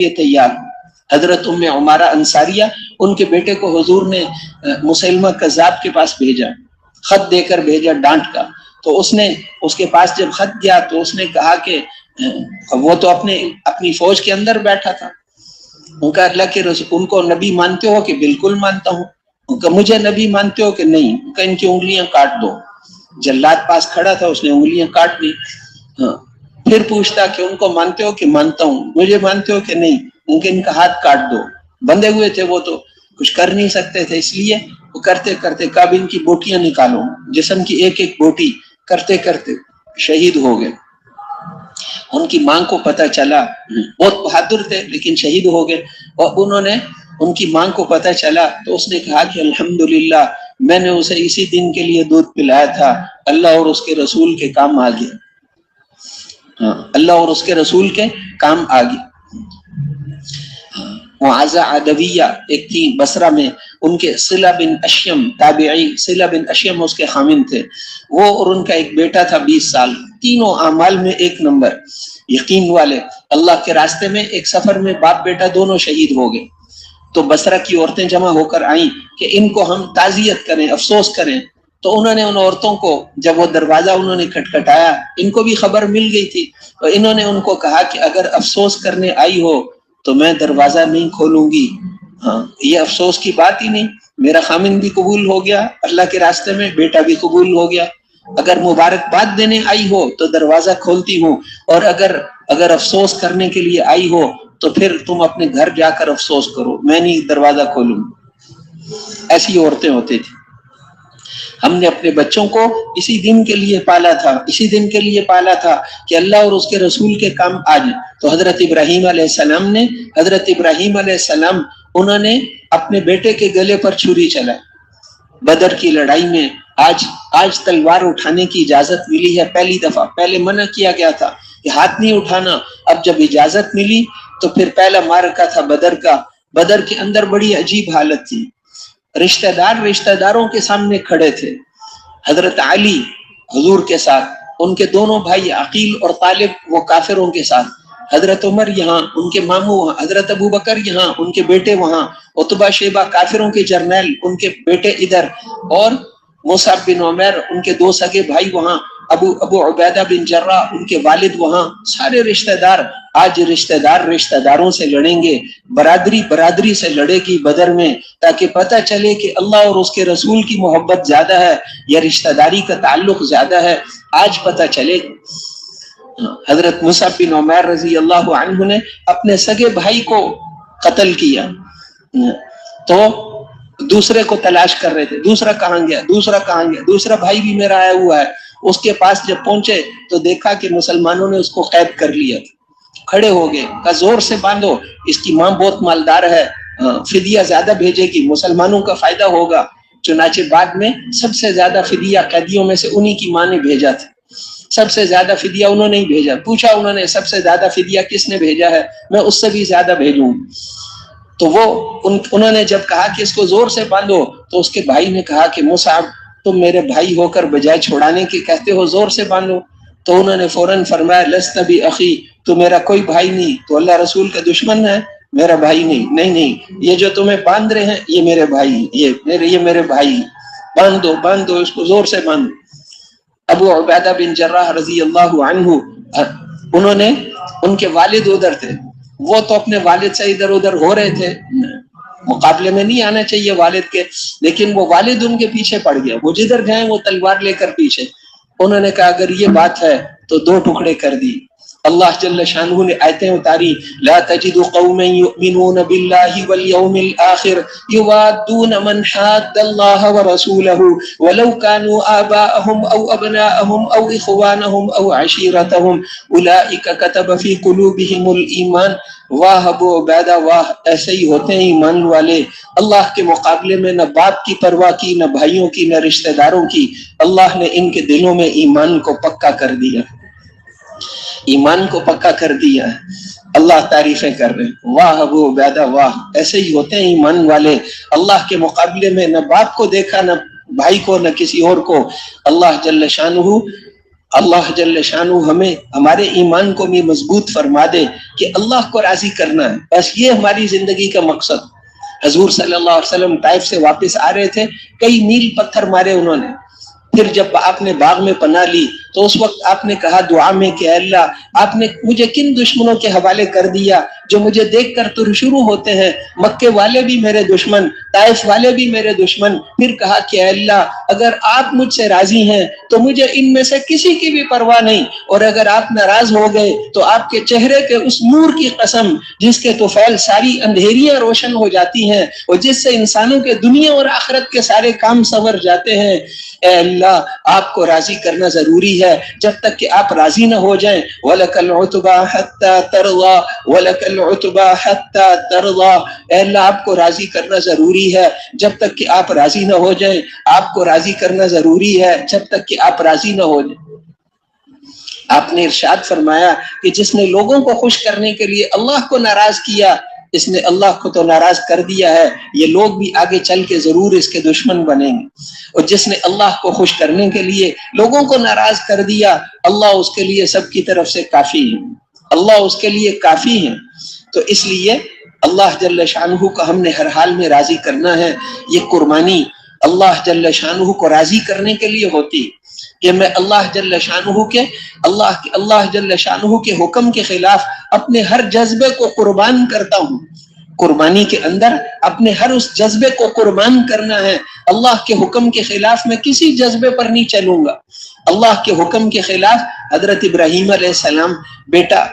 لیے تیار ہوں۔ حضرت ام عمارہ انصاریہ، ان کے بیٹے کو حضور نے مسیلمہ کذاب کے پاس بھیجا، خط دے کر بھیجا ڈانٹ کا، تو اس نے اس کے پاس جب خط گیا تو اس نے کہا کہ وہ تو اپنی فوج کے اندر بیٹھا تھا، ان کا اللہ کے رسول، ان کو نبی مانتے ہو کہ بالکل مانتا ہوں، ان کا مجھے نبی مانتے ہو کہ نہیں، ان کا ان کی انگلیاں کاٹ دو۔ جلاد پاس کھڑا تھا، اس نے انگلیاں کاٹ دی۔ پھر پوچھتا کہ ان کو مانتے ہو کہ مانتا ہوں، مجھے مانتے ہو کہ نہیں، ان کا ہاتھ کاٹ دو۔ بندے ہوئے تھے وہ تو کچھ کر نہیں سکتے تھے، اس لیے وہ کرتے کرتے کب ان کی بوٹیاں نکالو، جسم کی ایک ایک بوٹی کرتے کرتے شہید ہو گئے۔ ان کی ماں کو پتہ چلا، بہت بہادر تھے لیکن شہید ہو گئے، اور ان کی ماں کو پتہ چلا تو اس نے کہا کہ الحمدللہ میں نے اسے اسی دن کے لیے دودھ پلایا تھا، اللہ اور اس کے رسول کے کام آ گیا، اللہ اور اس کے رسول کے کام آ گیا۔ معاذہ عدویہ ایک تھی بصرہ میں، ان کے صلہ بن اشیم تابعی، صلہ بن اشیم اس کے خامن تھے، وہ اور ان کا ایک بیٹا تھا 20 سال، تینوں اعمال میں ایک نمبر، یقین والے، اللہ کے راستے میں ایک سفر میں باپ بیٹا دونوں شہید ہو گئے۔ تو بصرہ کی عورتیں جمع ہو کر آئیں کہ ان کو ہم تعزیت کریں، افسوس کریں۔ تو انہوں نے ان عورتوں کو، جب وہ دروازہ انہوں نے کھٹکھٹایا، ان کو بھی خبر مل گئی تھی، تو انہوں نے ان کو کہا کہ اگر افسوس کرنے آئی ہو تو میں دروازہ نہیں کھولوں گی، یہ افسوس کی بات ہی نہیں، میرا خامن بھی قبول ہو گیا اللہ کے راستے میں، بیٹا بھی قبول ہو گیا، اگر مبارکباد دینے آئی ہو تو دروازہ کھولتی ہوں، اور اگر افسوس کرنے کے لیے آئی ہو تو پھر تم اپنے گھر جا کر افسوس کرو، میں نہیں دروازہ کھولوں۔ ایسی عورتیں ہوتی تھی۔ ہم نے اپنے بچوں کو اسی دن کے لیے پالا تھا، اسی دن کے لیے پالا تھا کہ اللہ اور اس کے رسول کے کام آ جائیں۔ تو حضرت ابراہیم علیہ السلام انہوں نے اپنے بیٹے کے گلے پر چھری چلائی بدر کی لڑائی میں۔ آج تلوار اٹھانے کی اجازت ملی ہے پہلی دفعہ، پہلے منع کیا گیا تھا کہ ہاتھ نہیں اٹھانا، اب جب اجازت ملی تو پھر پہلا معرکہ تھا بدر کا۔ بدر کے اندر بڑی عجیب حالت تھی، رشتہ داروں کے سامنے کھڑے تھے، حضرت علی حضور کے ساتھ، ان کے دونوں بھائی عقیل اور طالب وہ کافروں کے ساتھ، حضرت عمر یہاں، ان کے ماموں وہاں، حضرت ابو بکر یہاں، ان کے بیٹے وہاں، عتبہ شیبہ کافروں کے جرنیل، ان کے بیٹے ادھر، اور مصعب بن عمیر ان کے دو سگے بھائی وہاں، ابو عبیدہ بن جراح ان کے والد وہاں، سارے رشتہ دار۔ آج رشتہ داروں سے لڑیں گے، برادری سے لڑے گی بدر میں، تاکہ پتہ چلے کہ اللہ اور اس کے رسول کی محبت زیادہ ہے یا رشتہ داری کا تعلق زیادہ ہے، آج پتہ چلے۔ حضرت مصعب بن عمیر رضی اللہ عنہ نے اپنے سگے بھائی کو قتل کیا، تو دوسرے کو تلاش کر رہے تھے، دوسرا کہاں گیا، دوسرا بھائی بھی میرا آیا ہوا ہے۔ اس کے پاس جب پہنچے تو دیکھا کہ مسلمانوں نے اس کو قید کر لیا، کھڑے ہو گئے، کہا زور سے باندھو، اس کی ماں بہت مالدار ہے، فدیہ زیادہ بھیجے گی، مسلمانوں کا فائدہ ہوگا۔ چنانچہ بعد میں سب سے زیادہ فدیہ قیدیوں میں سے انہی کی ماں نے بھیجا تھا، سب سے زیادہ فدیہ انہوں نے ہی بھیجا۔ پوچھا انہوں نے سب سے زیادہ فدیہ کس نے بھیجا ہے، میں اس سے بھی زیادہ بھیجوں۔ تو انہوں نے جب کہا کہ اس کو زور سے باندھو، تو اس کے بھائی نے کہا کہ مصعب تم میرے بھائی ہو کر بجائے چھڑانے کے کہتے ہو زور سے باندھو۔ تو انہوں نے فوراً فرمایا لست بی اخی، تو میرا کوئی بھائی نہیں، تو اللہ رسول کا دشمن ہے، میرا بھائی نہیں، یہ جو تمہیں باندھ رہے ہیں یہ میرے بھائی، یہ میرے بھائی، باندھ دو اس کو، زور سے باندھو۔ ابو عبیدہ بن جراح رضی اللہ عنہ، انہوں نے، ان کے والد ادھر تھے، وہ تو اپنے والد سے ادھر ادھر ہو رہے تھے، مقابلے میں نہیں آنا چاہیے والد کے، لیکن وہ والد ان کے پیچھے پڑ گیا، وہ جدھر گئے وہ تلوار لے کر پیچھے۔ انہوں نے کہا اگر یہ بات ہے تو 2 ٹکڑے کر دی۔ اللہ جل شانہ نے آیتیں اتاری، لا تجد قوما یؤمنون باللہ والیوم الآخر یوادون من حاد اللہ ورسولہ ولو كانوا آباءهم او ابناءهم او اخوانهم او عشیرتهم اولئک کتب فی قلوبهم الایمان۔ واہ ابو عبیدہ واہ، ایسے ہی ہوتے ہیں ایمان والے، اللہ کے مقابلے میں نہ باپ کی پرواہ کی، نہ بھائیوں کی، نہ رشتہ داروں کی، اللہ نے ان کے دلوں میں ایمان کو پکا کر دیا، ایمان کو پکا کر دیا۔ اللہ تعریفیں کر رہے ہیں، واہ ابو عبیدہ واہ، ایسے ہی ہوتے ہیں ایمان والے، اللہ کے مقابلے میں نہ باپ کو دیکھا، نہ بھائی کو، نہ کسی اور کو۔ اللہ جل شانہ اللہ جل شانہ ہمیں ہمارے ایمان کو بھی مضبوط فرما دے کہ اللہ کو راضی کرنا ہے، بس یہ ہماری زندگی کا مقصد۔ حضور صلی اللہ علیہ وسلم طائف سے واپس آ رہے تھے، کئی میل پتھر مارے انہوں نے، پھر جب آپ نے باغ میں پناہ لی تو اس وقت آپ نے کہا دعا میں کہ اللہ آپ نے مجھے کن دشمنوں کے حوالے کر دیا جو مجھے دیکھ کر تو شروع ہوتے ہیں، مکے والے بھی میرے دشمن، طائف والے بھی میرے دشمن۔ پھر کہا کہ اللہ اگر آپ مجھ سے راضی ہیں تو مجھے ان میں سے کسی کی بھی پرواہ نہیں، اور اگر آپ ناراض ہو گئے تو آپ کے چہرے کے اس نور کی قسم جس کے طفیل ساری اندھیریاں روشن ہو جاتی ہیں اور جس سے انسانوں کے دنیا اور آخرت کے سارے کام سنور جاتے ہیں، اے اللہ آپ کو راضی کرنا ضروری ہے۔ جب تک کہ آپ راضی نہ ہو جائیں، وَلَكَ الْعُتْبَى حَتَّى تَرْضَى وَلَكَ الْعُتْبَى حَتَّى تَرْضَى، اے اللہ آپ کو راضی کرنا ضروری ہے جب تک کہ آپ راضی نہ ہو جائیں، آپ کو راضی کرنا ضروری ہے جب تک کہ آپ راضی نہ ہو جائیں۔ آپ نے ارشاد فرمایا کہ جس نے لوگوں کو خوش کرنے کے لیے اللہ کو ناراض کیا، اس نے اللہ کو تو ناراض کر دیا ہے، یہ لوگ بھی آگے چل کے ضرور اس کے دشمن بنیں گے۔ اور جس نے اللہ کو خوش کرنے کے لیے لوگوں کو ناراض کر دیا، اللہ اس کے لیے سب کی طرف سے کافی ہے، اللہ اس کے لیے کافی ہے۔ تو اس لیے اللہ جل شانہ کو ہم نے ہر حال میں راضی کرنا ہے۔ یہ قربانی اللہ جل شانہ کو راضی کرنے کے لیے ہوتی کہ میں اللہ جل شانہ کے اللہ جل شانہ کے حکم کے خلاف اپنے ہر جذبے کو قربان کرتا ہوں۔ قربانی کے اندر اپنے ہر اس جذبے کو قربان کرنا ہے۔ اللہ کے حکم کے خلاف میں کسی جذبے پر نہیں چلوں گا۔ اللہ کے حکم کے خلاف حضرت ابراہیم علیہ السلام، بیٹا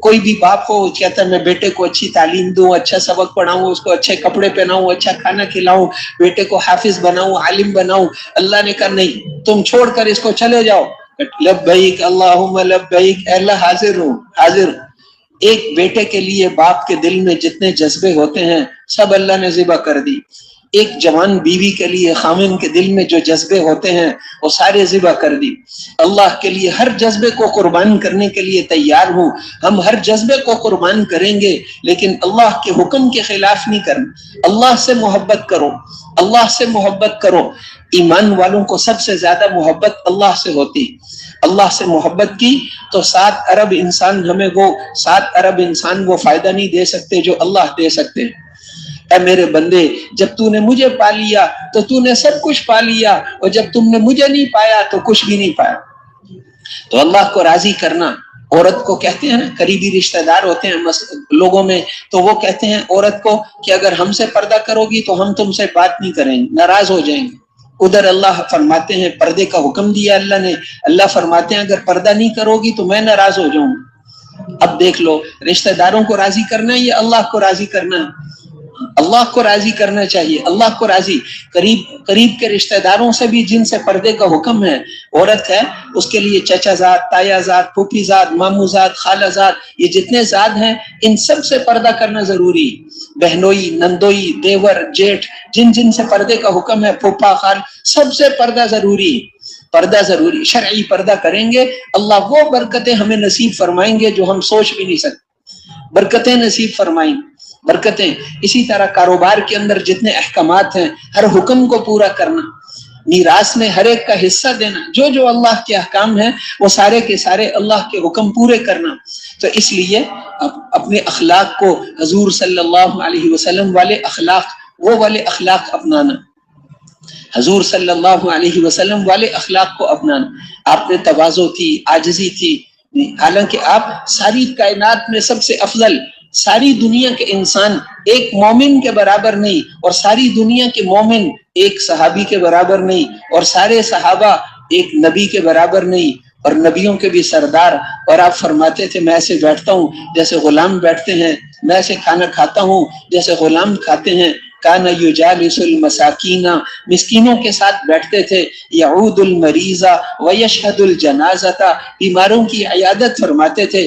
کوئی بھی باپ ہو کہتا ہے میں بیٹے کو اچھی تعلیم دوں، اچھا سبق پڑھاؤں، اس کو اچھے کپڑے پہناؤں، اچھا کھانا کھلاؤں، بیٹے کو حافظ بناؤں، عالم بناؤں۔ اللہ نے کہا نہیں، تم چھوڑ کر اس کو چلے جاؤ۔ لبیک اللہم لبیک، اے اللہ حاضر ہوں حاضر ہوں۔ ایک بیٹے کے لیے باپ کے دل میں جتنے جذبے ہوتے ہیں سب اللہ نے ذبح کر دی۔ ایک جوان بیوی کے لیے خامن کے دل میں جو جذبے ہوتے ہیں وہ سارے ذبح کر دی۔ اللہ کے لیے ہر جذبے کو قربان کرنے کے لیے تیار ہوں۔ ہم ہر جذبے کو قربان کریں گے لیکن اللہ کے حکم کے خلاف نہیں کرنا۔ اللہ سے محبت کرو، اللہ سے محبت کرو۔ ایمان والوں کو سب سے زیادہ محبت اللہ سے ہوتی۔ اللہ سے محبت کی تو 7 ارب انسان ہمیں وہ 7 ارب انسان وہ فائدہ نہیں دے سکتے جو اللہ دے سکتے ہیں۔ اے میرے بندے، جب تو نے مجھے پا لیا تو تو نے سب کچھ پا لیا، اور جب تم نے مجھے نہیں پایا تو کچھ بھی نہیں پایا۔ تو اللہ کو راضی کرنا، عورت کو کہتے ہیں نا، قریبی رشتہ دار ہوتے ہیں لوگوں میں، تو وہ کہتے ہیں عورت کو کہ اگر ہم سے پردہ کرو گی تو ہم تم سے بات نہیں کریں گے، ناراض ہو جائیں گے۔ ادھر اللہ فرماتے ہیں پردے کا حکم دیا اللہ نے، اللہ فرماتے ہیں اگر پردہ نہیں کرو گی تو میں ناراض ہو جاؤں۔ اب دیکھ لو، رشتہ داروں کو راضی کرنا ہے یا اللہ کو راضی کرنا ہے؟ اللہ کو راضی کرنا چاہیے، اللہ کو راضی۔ قریب کے رشتہ داروں سے بھی جن سے پردے کا حکم ہے، عورت ہے اس کے لیے چچا زاد، تایا زاد، پھوپھی زاد، مامو زاد، خالہ زاد، یہ جتنے زاد ہیں ان سب سے پردہ کرنا ضروری۔ بہنوئی، نندوئی، دیور، جیٹھ، جن سے پردے کا حکم ہے، پھوپھا، خال، سب سے پردہ ضروری۔ پردہ ضروری، شرعی پردہ کریں گے اللہ وہ برکتیں ہمیں نصیب فرمائیں گے جو ہم سوچ بھی نہیں سکتے، برکتیں نصیب فرمائیں برکتیں۔ اسی طرح کاروبار کے اندر جتنے احکامات ہیں ہر حکم کو پورا کرنا، میراث میں ہر ایک کا حصہ دینا، جو اللہ کے احکام ہیں وہ سارے کے سارے اللہ کے حکم پورے کرنا۔ تو اس لیے اپنے اخلاق کو حضور صلی اللہ علیہ وسلم والے اخلاق، وہ والے اخلاق اپنانا، حضور صلی اللہ علیہ وسلم والے اخلاق کو اپنانا۔ آپ نے تواضع تھی، عاجزی تھی، حالانکہ آپ ساری کائنات میں سب سے افضل، ساری دنیا کے انسان ایک مومن کے برابر نہیں، اور ساری دنیا کے مومن ایک صحابی کے برابر نہیں، اور سارے صحابہ ایک نبی کے برابر نہیں، اور نبیوں کے بھی سردار۔ اور آپ فرماتے تھے میں ایسے بیٹھتا ہوں جیسے غلام بیٹھتے ہیں، میں ایسے کھانا کھاتا ہوں جیسے غلام کھاتے ہیں۔ کان یجالس المساکین، مسکینوں کے ساتھ بیٹھتے تھے۔ یعود المریض ویشہد الجنازہ، بیماروں کی عیادت فرماتے تھے۔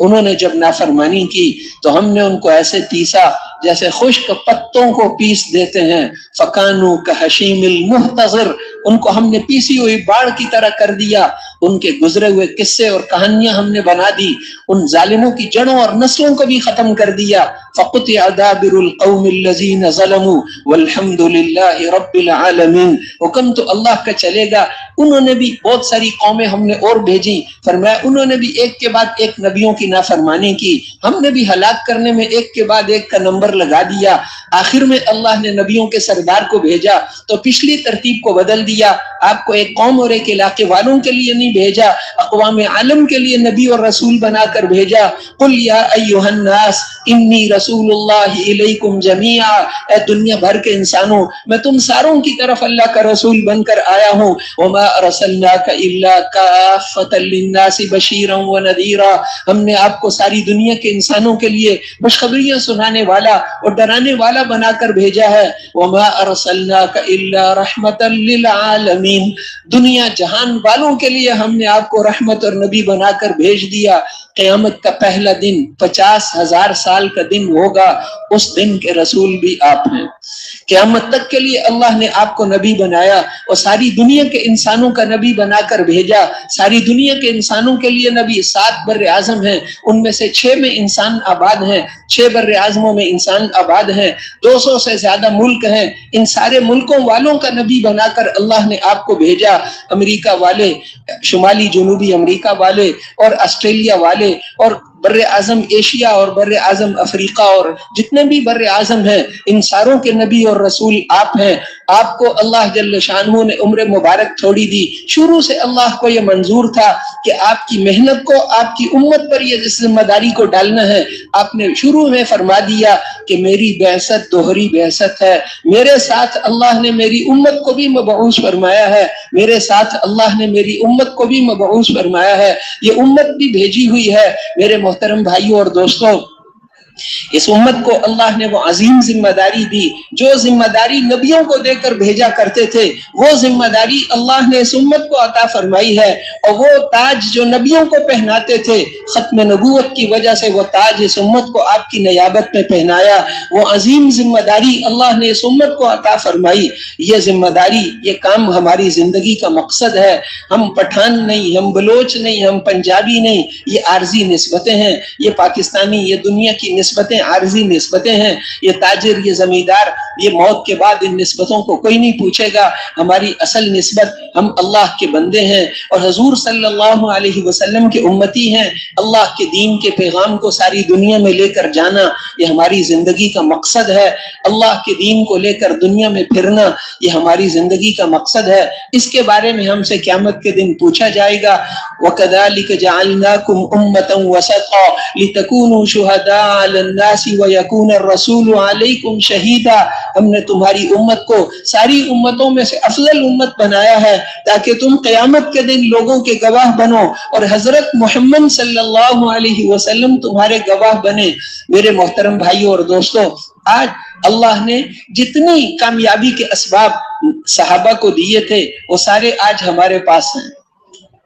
انہوں نے جب نافرمانی کی تو ہم نے ان کو ایسے پیسا جیسے خشک پتوں کو پیس دیتے ہیں، فکانو کحشیم المحتضر، ان کو ہم نے پیسی ہوئی باڑ کی طرح کر دیا، ان کے گزرے ہوئے قصے اور کہانیاں ہم نے بنا دی، ان ظالموں کی جڑوں اور نسلوں کو بھی ختم کر دیا۔ فقطع دابر القوم الذین ظلموا والحمد للہ رب العالمین۔ حکم تو اللہ کا چلے گا، انہوں نے بھی بہت ساری قومیں ہم نے اور بھیجی، فرمایا انہوں نے بھی ایک کے بعد ایک نبیوں کی نافرمانی کی، ہم نے بھی ہلاک کرنے میں ایک کے بعد ایک کا نمبر لگا دیا۔ آخر میں اللہ نے نبیوں کے سردار کو بھیجا تو پچھلی ترتیب کو بدل دیا، آپ کو ایک قوم اور ایک علاقے والوں کے لیے نہیں بھیجا، اقوام عالم کے لیے نبی اور رسول بنا کر بھیجا۔ قل یا ایھا الناس انی رسول اللہ الیکم جمیعا، اے دنیا بھر کے انسانوں میں تم ساروں کی طرف اللہ کا رسول بن کر آیا ہوں۔ وما ارسلناک الا کافۃ للناس بشیرا ونذیرا، ہم نے آپ کو ساری دنیا کے انسانوں کے لیے خوشخبریاں سنانے والا اور ڈرانے والا بنا کر بھیجا ہے۔ وما ارسلناک الا رحمۃ للعالمین، دنیا جہان والوں کے لیے ہم نے آپ کو رحمت اور نبی بنا کر بھیج دیا۔ قیامت کا پہلا دن 50,000 سال کا دن ہوگا، اس دن کے رسول بھی آپ ہیں۔ قیامت تک کے لیے اللہ نے آپ کو نبی بنایا اور ساری دنیا کے انسانوں کا نبی بنا کر بھیجا۔ ساری دنیا کے انسانوں کے لیے نبی 7 بر اعظم ہیں، ان میں سے 6 میں انسان آباد ہیں، 6 بر اعظموں میں انسان آباد ہیں، 200 سے زیادہ ملک ہیں، ان سارے ملکوں والوں کا نبی بنا کر اللہ نے آپ کو بھیجا۔ امریکہ والے، شمالی جنوبی امریکہ والے اور آسٹریلیا والے اور بر اعظم ایشیا اور بر اعظم افریقہ اور جتنے بھی بر اعظم ہیں، ان ساروں کے نبی اور رسول آپ ہیں۔ آپ کو اللہ جل شانہ نے عمر مبارک تھوڑی دی، شروع سے اللہ کو یہ منظور تھا کہ آپ کی محنت کو، آپ کی امت پر یہ ذمہ داری کو ڈالنا ہے۔ آپ نے شروع میں فرما دیا کہ میری بعثت دوہری بعثت ہے، میرے ساتھ اللہ نے میری امت کو بھی مبعوث فرمایا ہے، میرے ساتھ اللہ نے میری امت کو بھی مبعوث فرمایا ہے، یہ امت بھی بھیجی ہوئی ہے۔ میرے محترم بھائیوں اور دوستوں، اس امت کو اللہ نے وہ عظیم ذمہ داری دی، جو ذمہ داری نبیوں کو دے کر بھیجا کرتے تھے، وہ ذمہ داری اللہ نے اس امت کو عطا فرمائی ہے۔ اور وہ تاج جو نبیوں کو پہناتے تھے، ختم نبوت کی وجہ سے وہ تاج اس امت کو آپ کی نیابت میں پہنایا، وہ عظیم ذمہ داری اللہ نے اس امت کو عطا فرمائی۔ یہ ذمہ داری، یہ کام ہماری زندگی کا مقصد ہے۔ ہم پٹھان نہیں، ہم بلوچ نہیں، ہم پنجابی نہیں، یہ عارضی نسبتیں ہیں، یہ پاکستانی، یہ دنیا کی نسبتیں عارضی نسبتیں ہیں، یہ تاجر، یہ زمیندار، یہ موت کے بعد ان نسبتوں کو کوئی نہیں پوچھے گا۔ ہماری اصل نسبت، ہم اللہ کے بندے ہیں اور حضور صلی اللہ علیہ وسلم کے امتی ہیں۔ اللہ کے دین کے پیغام کو ساری دنیا میں لے کر جانا، یہ ہماری زندگی کا مقصد ہے۔ اللہ کے دین کو لے کر دنیا میں پھرنا، یہ ہماری زندگی کا مقصد ہے۔ اس کے بارے میں ہم سے قیامت کے دن پوچھا جائے گا۔ وَكَذَلِكَ جَعَلْنَاكُمْ أُمَّةً وَسَطًا لِتَكُونُوا شُهَدَاءَ عَلَى النَّاسِ وَيَكُونَ الرَّسُولُ عَلَيْكُمْ شَهِيدًا، ہم نے تمہاری امت کو ساری امتوں میں سے افضل امت بنایا ہے تاکہ تم قیامت کے دن لوگوں کے گواہ بنو اور حضرت محمد صلی اللہ علیہ وسلم تمہارے گواہ بنے۔ میرے محترم بھائیوں اور دوستوں، آج اللہ نے جتنی کامیابی کے اسباب صحابہ کو دیے تھے وہ سارے آج ہمارے پاس ہیں۔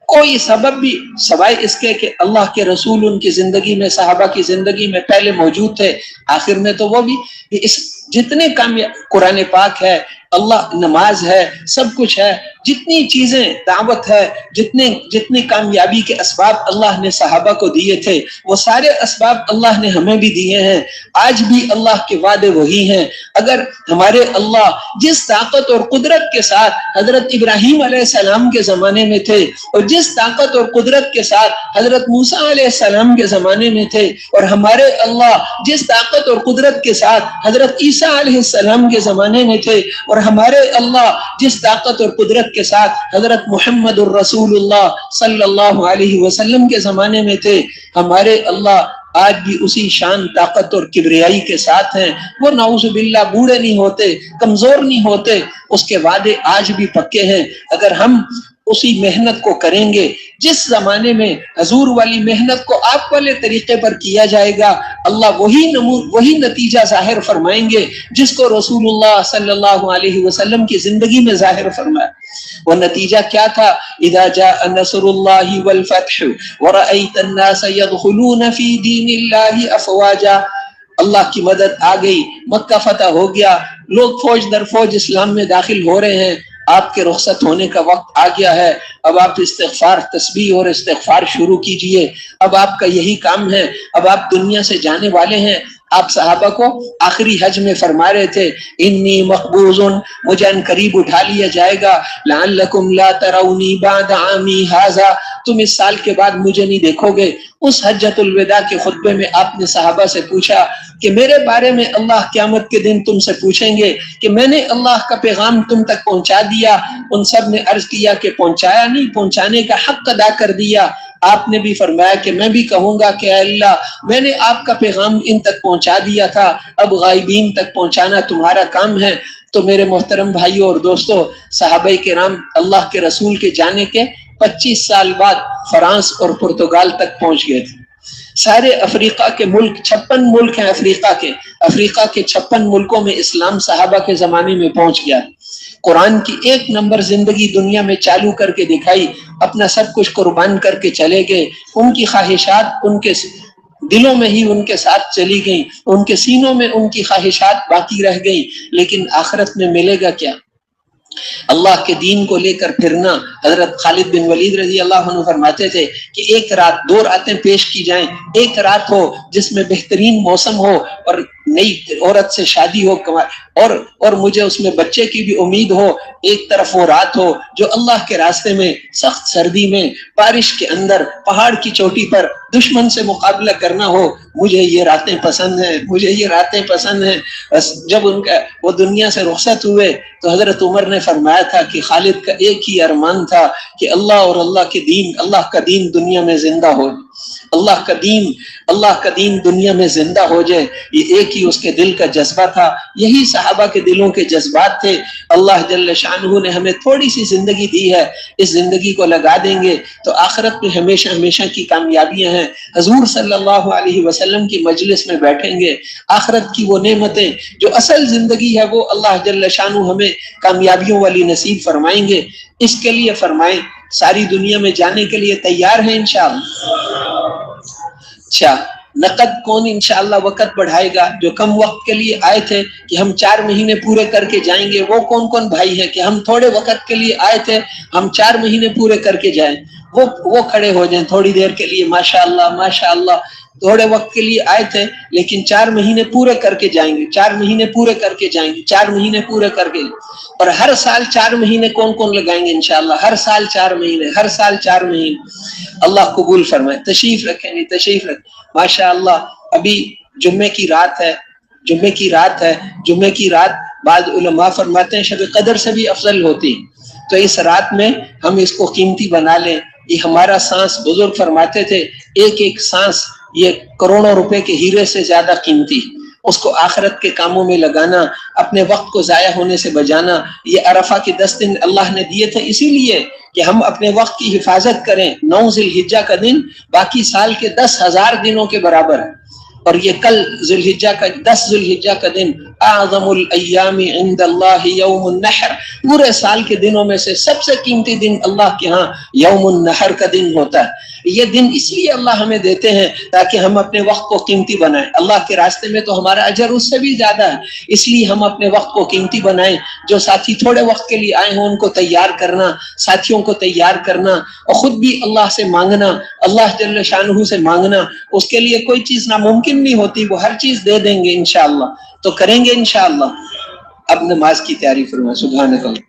کوئی سبب بھی سوائے اس کے کہ اللہ کے رسول ان کی زندگی میں، صحابہ کی زندگی میں پہلے موجود تھے، آخر میں تو وہ بھی اس جتنے کامیاب، قرآن پاک ہے، اللہ، نماز ہے، سب کچھ ہے، جتنی چیزیں، دعوت ہے، جتنے کامیابی کے اسباب اللہ نے صحابہ کو دیے تھے وہ سارے اسباب اللہ نے ہمیں بھی دیے ہیں۔ آج بھی اللہ کے وعدے وہی ہیں۔ اگر ہمارے اللہ جس طاقت اور قدرت کے ساتھ حضرت ابراہیم علیہ السلام کے زمانے میں تھے اور جس طاقت اور قدرت کے ساتھ حضرت موسیٰ علیہ السلام کے زمانے میں تھے، اور ہمارے اللہ جس طاقت اور قدرت کے ساتھ حضرت عیسیٰ علیہ السلام کے زمانے میں تھے، اور ہمارے اللہ جس طاقت اور قدرت کے ساتھ حضرت محمد الرسول اللہ صلی اللہ علیہ وسلم کے زمانے میں تھے، ہمارے اللہ آج بھی اسی شان، طاقت اور کبریائی کے ساتھ ہیں۔ وہ نعوذ باللہ بوڑھے نہیں ہوتے، کمزور نہیں ہوتے، اس کے وعدے آج بھی پکے ہیں۔ اگر ہم اسی محنت کو کریں گے جس زمانے میں حضور والی محنت کو آپ والے طریقے پر کیا جائے گا، اللہ وہی نتیجہ ظاہر فرمائیں گے جس کو رسول اللہ صلی اللہ علیہ وسلم کی زندگی میں ظاہر فرمایا۔ وہ نتیجہ کیا تھا؟ اذا جاء نصر اللہ والفتح ورأیت الناس يدخلون فی دین اللہ افواجا، اللہ کی مدد آ گئی، مکہ فتح ہو گیا، لوگ فوج در فوج اسلام میں داخل ہو رہے ہیں، آپ کے رخصت ہونے کا وقت آ گیا ہے، اب آپ استغفار، تسبیح اور استغفار شروع کیجئے، اب آپ کا یہی کام ہے، اب آپ دنیا سے جانے والے ہیں۔ آپ صحابہ کو آخری حج میں فرما رہے تھے انی مقبوض، مجھے ان قریب اٹھا لیا جائے گا، لعلکم لا ترونی بعد عامی ھذا، تم اس سال کے بعد مجھے نہیں دیکھو گے۔ اس حجۃ الوداع کے خطبے میں آپ نے صحابہ سے پوچھا کہ میرے بارے میں اللہ قیامت کے دن تم سے پوچھیں گے کہ میں نے اللہ کا پیغام تم تک پہنچا دیا؟ ان سب نے عرض کیا کہ پہنچایا نہیں، پہنچانے کا حق ادا کر دیا۔ آپ نے بھی فرمایا کہ میں بھی کہوں گا کہ اے اللہ میں نے آپ کا پیغام ان تک پہنچا دیا تھا، اب غائبین تک پہنچانا تمہارا کام ہے۔ تو میرے محترم بھائیوں اور دوستوں، صحابہ کرام اللہ کے رسول کے جانے کے 25 سال بعد فرانس اور پرتگال تک پہنچ گئے تھے۔ سارے افریقہ کے ملک، 56 ملک ہیں افریقہ کے 56 ملکوں میں اسلام صحابہ کے زمانے میں پہنچ گیا۔ قرآن کی 1 نمبر زندگی دنیا میں چالو کر کے دکھائی، اپنا سب کچھ قربان کر کے چلے گئے۔ ان کی خواہشات ان کے دلوں میں ہی ان کے ساتھ چلی گئیں، ان کے سینوں میں ان کی خواہشات باقی رہ گئیں، لیکن آخرت میں ملے گا کیا؟ اللہ کے دین کو لے کر پھرنا۔ حضرت خالد بن ولید رضی اللہ عنہ فرماتے تھے کہ ایک رات، 2 راتیں پیش کی جائیں، ایک رات ہو جس میں بہترین موسم ہو اور نئی عورت سے شادی ہو اور مجھے اس میں بچے کی بھی امید ہو، ایک طرف وہ رات ہو جو اللہ کے راستے میں سخت سردی میں، بارش کے اندر، پہاڑ کی چوٹی پر دشمن سے مقابلہ کرنا ہو۔ مجھے یہ راتیں پسند ہیں، مجھے یہ راتیں پسند ہیں۔ بس جب وہ دنیا سے رخصت ہوئے تو حضرت عمر نے فرمایا تھا کہ خالد کا ایک ہی ارمان تھا کہ اللہ اور اللہ کا دین دنیا میں زندہ ہو، اللہ کا دین دنیا میں زندہ ہو جائے۔ یہ ایک ہی اس کے دل کا جذبہ تھا، یہی صحابہ کے دلوں کے جذبات تھے۔ اللہ جل شانہ نے ہمیں تھوڑی سی زندگی دی ہے، اس زندگی کو لگا دیں گے تو آخرت میں ہمیشہ ہمیشہ کی کامیابیاں ہیں۔ حضور صلی اللہ علیہ وسلم کی مجلس میں بیٹھیں گے، آخرت کی وہ نعمتیں جو اصل زندگی ہے وہ اللہ جل شانہ ہمیں کامیابیوں والی نصیب فرمائیں گے۔ اس کے لیے فرمائیں ساری دنیا میں جانے کے لیے تیار ہیں انشاءاللہ؟ اچھا، نقد کون انشاءاللہ وقت بڑھائے گا؟ جو کم وقت کے لیے آئے تھے کہ ہم 4 مہینے پورے کر کے جائیں گے، وہ کون بھائی ہیں کہ ہم تھوڑے وقت کے لیے آئے تھے، ہم 4 مہینے پورے کر کے جائیں؟ وہ کھڑے ہو جائیں تھوڑی دیر کے لیے۔ ماشاءاللہ ماشاءاللہ، تھوڑے وقت کے لیے آئے تھے لیکن 4 مہینے پورے کر کے جائیں گے، 4 مہینے پورے کر کے جائیں گے، 4 مہینے پورے کر کے۔ اور ہر سال 4 مہینے کون لگائیں گے انشاءاللہ؟ ہر سال 4 مہینے، ہر سال 4 مہینے۔ اللہ قبول فرمائے۔ تشریف رکھیں گے، تشریف رکھیں۔ ماشاءاللہ ابھی جمعے کی رات ہے، جمعے کی رات بعض علماء فرماتے ہیں شب قدر سے بھی افضل ہوتی، تو اس رات میں ہم اس کو قیمتی بنا لیں۔ یہ ہمارا سانس، بزرگ فرماتے تھے ایک سانس یہ کروڑوں روپے کے ہیرے سے زیادہ قیمتی، اس کو آخرت کے کاموں میں لگانا، اپنے وقت کو ضائع ہونے سے بچانا۔ یہ عرفہ کے 10 دن اللہ نے دیے تھے اسی لیے کہ ہم اپنے وقت کی حفاظت کریں۔ 9 ذی الحجہ کا دن باقی سال کے 10,000 دنوں کے برابر ہے، اور یہ کل 10 ذی الحجہ کا دن اعظم الایام عند اللہ یوم النحر، پورے سال کے دنوں میں سے سب سے قیمتی دن اللہ کے ہاں یوم النحر کا دن ہوتا ہے۔ یہ دن اس لیے اللہ ہمیں دیتے ہیں تاکہ ہم اپنے وقت کو قیمتی بنائیں۔ اللہ کے راستے میں تو ہمارا اجر اس سے بھی زیادہ ہے، اس لیے ہم اپنے وقت کو قیمتی بنائیں۔ جو ساتھی تھوڑے وقت کے لیے آئے ہوں ان کو تیار کرنا، ساتھیوں کو تیار کرنا، اور خود بھی اللہ سے مانگنا، اللہ جل شانہ سے مانگنا۔ اس کے لیے کوئی چیز ناممکن نہیں ہوتی، وہ ہر چیز دے دیں گے انشاءاللہ، تو کریں گے انشاءاللہ۔ اب نماز کی تیاری فرمائیں۔ سبحانک اللہ۔